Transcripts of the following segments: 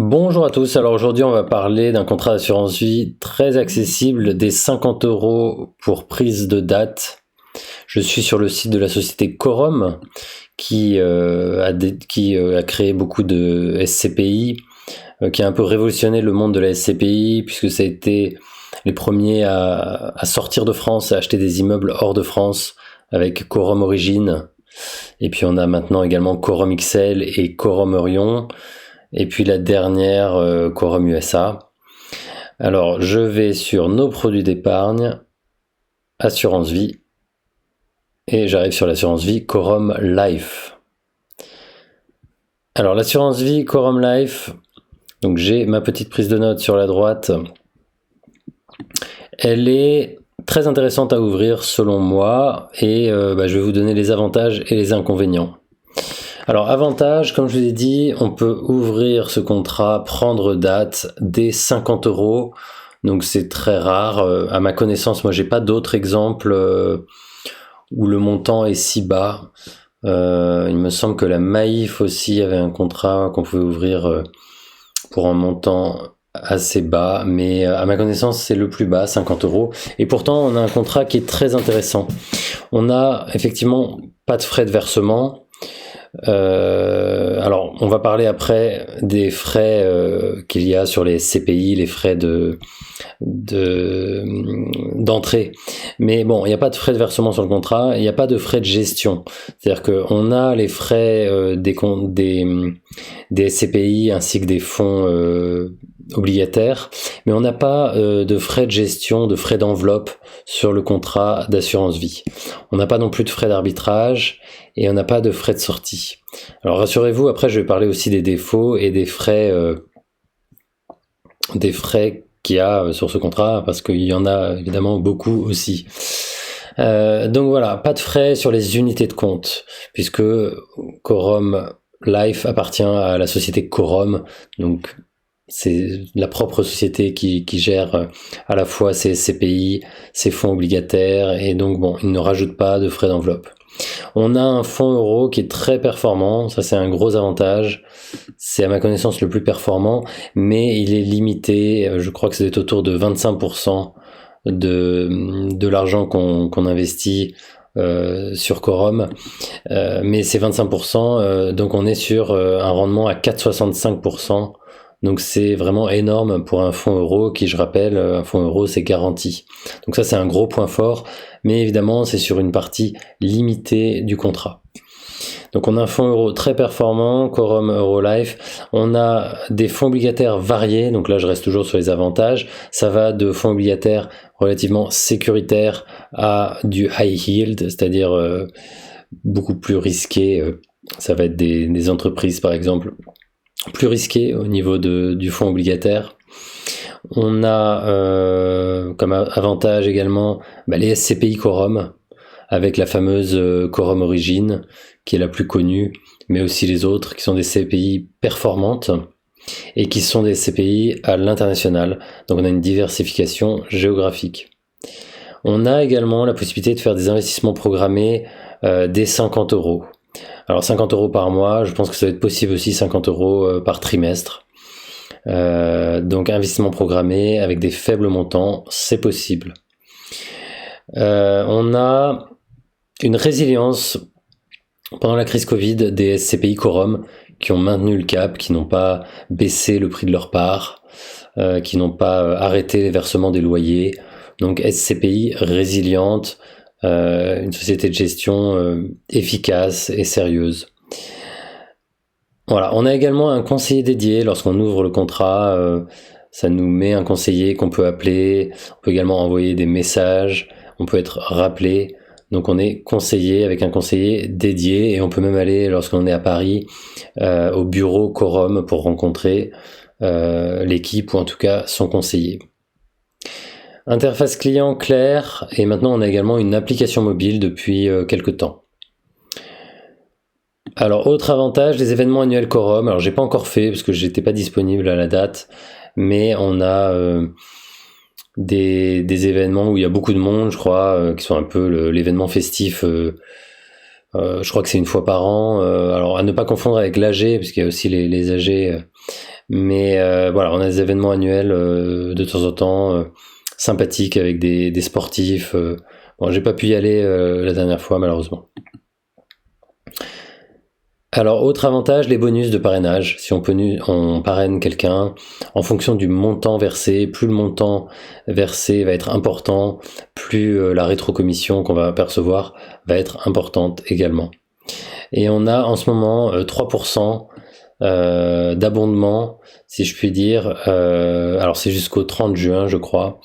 Bonjour à tous, alors aujourd'hui on va parler d'un contrat d'assurance vie très accessible, des 50 € pour prise de date. Je suis sur le site de la société Corum qui a créé beaucoup de SCPI, qui a un peu révolutionné le monde de la SCPI puisque ça a été les premiers à sortir de France, à acheter des immeubles hors de France avec Corum Origine. Et puis on a maintenant également Corum XL et Corum Orion. Et puis la dernière, Corum USA. Alors, je vais sur nos produits d'épargne, assurance vie, et j'arrive sur l'assurance vie Corum Life. Alors, l'assurance vie Corum Life, donc j'ai ma petite prise de notes sur la droite. Elle est très intéressante à ouvrir selon moi, et je vais vous donner les avantages et les inconvénients. Alors, avantage, comme je vous ai dit, on peut ouvrir ce contrat, prendre date dès 50 €. Donc c'est très rare. À ma connaissance, moi j'ai pas d'autres exemples où le montant est si bas. Il me semble que la Maïf aussi avait un contrat qu'on pouvait ouvrir pour un montant assez bas, mais à ma connaissance c'est le plus bas, 50 €. Et pourtant on a un contrat qui est très intéressant. On a effectivement pas de frais de versement. Alors, on va parler après des frais qu'il y a sur les CPI, les frais d'entrée. Mais bon, il n'y a pas de frais de versement sur le contrat, il n'y a pas de frais de gestion. C'est-à-dire qu'on a les frais des SCPI ainsi que des fonds obligataires, mais on n'a pas de frais de gestion, de frais d'enveloppe sur le contrat d'assurance vie. On n'a pas non plus de frais d'arbitrage et on n'a pas de frais de sortie. Alors rassurez-vous, après je vais parler aussi des défauts et des frais qu'il y a sur ce contrat, parce qu'il y en a évidemment beaucoup aussi. Donc voilà, pas de frais sur les unités de compte, puisque Corum Life appartient à la société Corum, donc c'est la propre société qui gère à la fois ses CPI, ses fonds obligataires, et donc bon, il ne rajoute pas de frais d'enveloppe. On a un fonds euro qui est très performant, ça c'est un gros avantage, c'est à ma connaissance le plus performant, mais il est limité, je crois que c'est autour de 25% de l'argent qu'on investit sur Corum, mais c'est 25%, donc on est sur un rendement à 4,65%. Donc c'est vraiment énorme pour un fonds euro qui, je rappelle, un fonds euro c'est garanti. Donc ça c'est un gros point fort, mais évidemment c'est sur une partie limitée du contrat. Donc on a un fonds euro très performant, Corum Eurolife. On a des fonds obligataires variés, donc là je reste toujours sur les avantages. Ça va de fonds obligataires relativement sécuritaires à du high yield, c'est-à-dire beaucoup plus risqué. Ça va être des entreprises par exemple plus risqué au niveau du fonds obligataire. On a comme avantage également les SCPI Corum, avec la fameuse Corum Origine, qui est la plus connue, mais aussi les autres, qui sont des CPI performantes, et qui sont des CPI à l'international. Donc on a une diversification géographique. On a également la possibilité de faire des investissements programmés dès 50 €. Alors 50 € par mois, je pense que ça va être possible aussi 50 € par trimestre. Donc investissement programmé avec des faibles montants, c'est possible. On a une résilience pendant la crise Covid des SCPI Corum qui ont maintenu le cap, qui n'ont pas baissé le prix de leur part, qui n'ont pas arrêté les versements des loyers. Donc SCPI résiliente, une société de gestion efficace et sérieuse. Voilà, on a également un conseiller dédié lorsqu'on ouvre le contrat. Ça nous met un conseiller qu'on peut appeler. On peut également envoyer des messages. On peut être rappelé. Donc on est conseillé avec un conseiller dédié, et on peut même aller, lorsqu'on est à Paris, au bureau Corum pour rencontrer l'équipe ou en tout cas son conseiller. Interface client claire, et maintenant on a également une application mobile depuis quelques temps. Alors autre avantage, les événements annuels Corum. Alors j'ai pas encore fait parce que j'étais pas disponible à la date, mais on a des événements où il y a beaucoup de monde, je crois, qui sont un peu l'événement festif. Je crois que c'est une fois par an. Alors à ne pas confondre avec l'AG, parce qu'il y a aussi les AG Mais voilà, on a des événements annuels de temps en temps sympathiques avec des sportifs. Bon, j'ai pas pu y aller la dernière fois malheureusement. Alors, autre avantage, les bonus de parrainage. Si on parraine quelqu'un, en fonction du montant versé, plus le montant versé va être important, plus la rétrocommission qu'on va percevoir va être importante également. Et on a en ce moment 3% d'abondement, si je puis dire. Alors c'est jusqu'au 30 juin, je crois,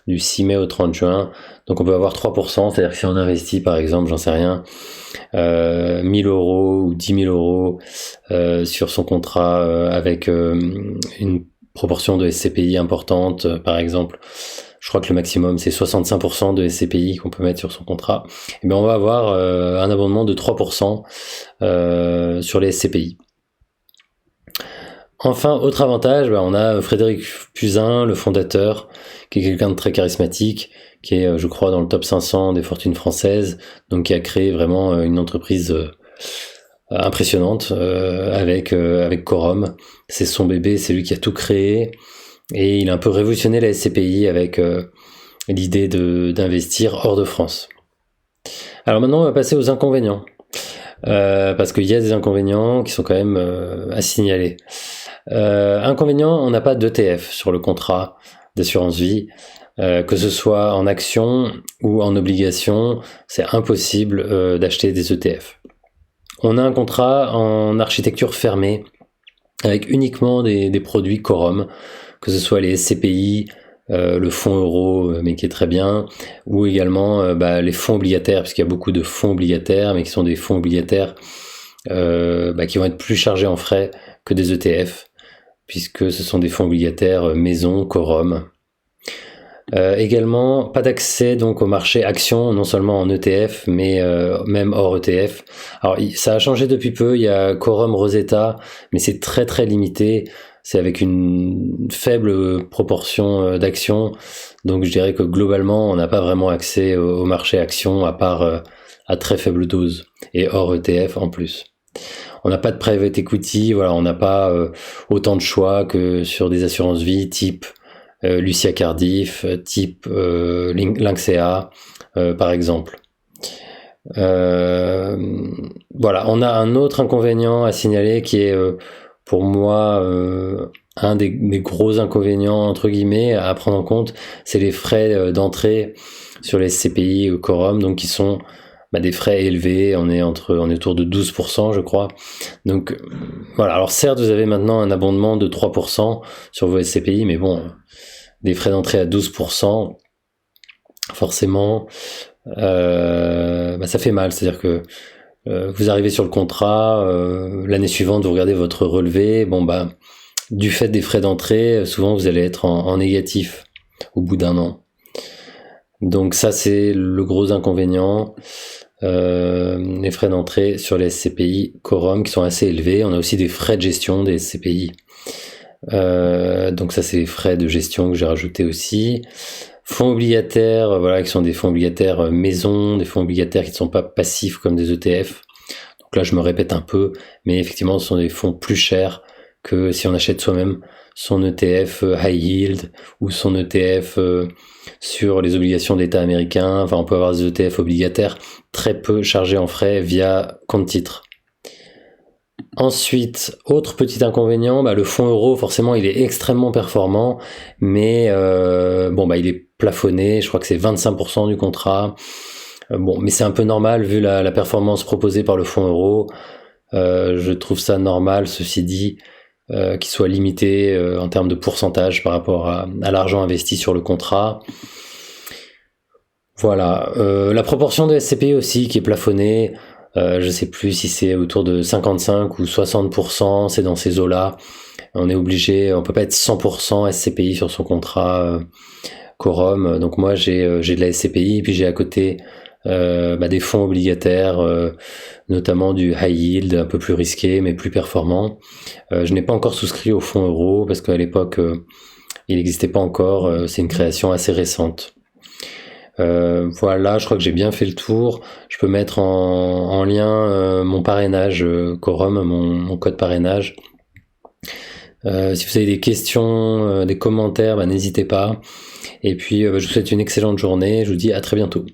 du 6 mai au 30 juin. Donc on peut avoir 3%, c'est-à-dire que si on investit par exemple, j'en sais rien, 1000 euros ou 10 000 euros sur son contrat avec une proportion de SCPI importante, par exemple, je crois que le maximum c'est 65% de SCPI qu'on peut mettre sur son contrat, et bien on va avoir un abondement de 3% sur les SCPI. Enfin, autre avantage, on a Frédéric Fusain, le fondateur, qui est quelqu'un de très charismatique, qui est, je crois, dans le top 500 des fortunes françaises, donc qui a créé vraiment une entreprise impressionnante avec Quorum. C'est son bébé, c'est lui qui a tout créé, et il a un peu révolutionné la SCPI avec l'idée d'investir hors de France. Alors maintenant, on va passer aux inconvénients, parce qu'il y a des inconvénients qui sont quand même à signaler. Inconvénient, on n'a pas d'ETF sur le contrat d'assurance vie, que ce soit en action ou en obligation, c'est impossible d'acheter des ETF. On a un contrat en architecture fermée avec uniquement des produits Quorum, que ce soit les SCPI, le fonds euro, mais qui est très bien, ou également les fonds obligataires, parce qu'il y a beaucoup de fonds obligataires, mais qui sont des fonds obligataires qui vont être plus chargés en frais que des ETF, puisque ce sont des fonds obligataires maison, Quorum. Également, pas d'accès donc au marché action, non seulement en ETF, mais même hors ETF. Alors ça a changé depuis peu, il y a Quorum Rosetta, mais c'est très très limité, c'est avec une faible proportion d'actions, donc je dirais que globalement on n'a pas vraiment accès au marché action, à part à très faible dose, et hors ETF en plus. On n'a pas de private equity, voilà, on n'a pas autant de choix que sur des assurances vie type Lucia Cardiff, type Lynxea, par exemple. Voilà, on a un autre inconvénient à signaler qui est pour moi un des gros inconvénients entre guillemets à prendre en compte, c'est les frais d'entrée sur les SCPI Quorum, donc qui sont des frais élevés, on est autour de 12%, je crois. Donc voilà, alors certes vous avez maintenant un abondement de 3% sur vos SCPI, mais bon, des frais d'entrée à 12%, forcément ça fait mal, c'est-à-dire que vous arrivez sur le contrat, l'année suivante vous regardez votre relevé, du fait des frais d'entrée, souvent vous allez être en négatif au bout d'un an. Donc ça c'est le gros inconvénient, les frais d'entrée sur les SCPI Quorum qui sont assez élevés. On a aussi des frais de gestion des SCPI, donc ça c'est les frais de gestion que j'ai rajouté aussi. Fonds obligataires, qui sont des fonds obligataires maison, des fonds obligataires qui ne sont pas passifs comme des ETF. Donc là je me répète un peu, mais effectivement ce sont des fonds plus chers que si on achète soi-même son ETF high yield ou son ETF sur les obligations d'État américain. Enfin, on peut avoir des ETF obligataires très peu chargés en frais via compte titre. Ensuite, autre petit inconvénient, le fonds euro, forcément, il est extrêmement performant, mais il est plafonné. Je crois que c'est 25% du contrat. Mais c'est un peu normal vu la performance proposée par le fonds euro. Je trouve ça normal, ceci dit, qu'il soit limité en termes de pourcentage par rapport à l'argent investi sur le contrat. Voilà. La proportion de SCPI aussi qui est plafonnée. Je sais plus si c'est autour de 55 ou 60%, c'est dans ces eaux-là. On est obligé, on peut pas être 100% SCPI sur son contrat Quorum. Donc moi j'ai de la SCPI, puis j'ai à côté des fonds obligataires, notamment du high yield, un peu plus risqué mais plus performant. Je n'ai pas encore souscrit au fonds euro parce qu'à l'époque il n'existait pas encore, c'est une création assez récente. Voilà, je crois que j'ai bien fait le tour. Je peux mettre en lien mon parrainage Quorum, mon code parrainage. Si vous avez des questions, des commentaires, n'hésitez pas. Et puis je vous souhaite une excellente journée. Je vous dis à très bientôt.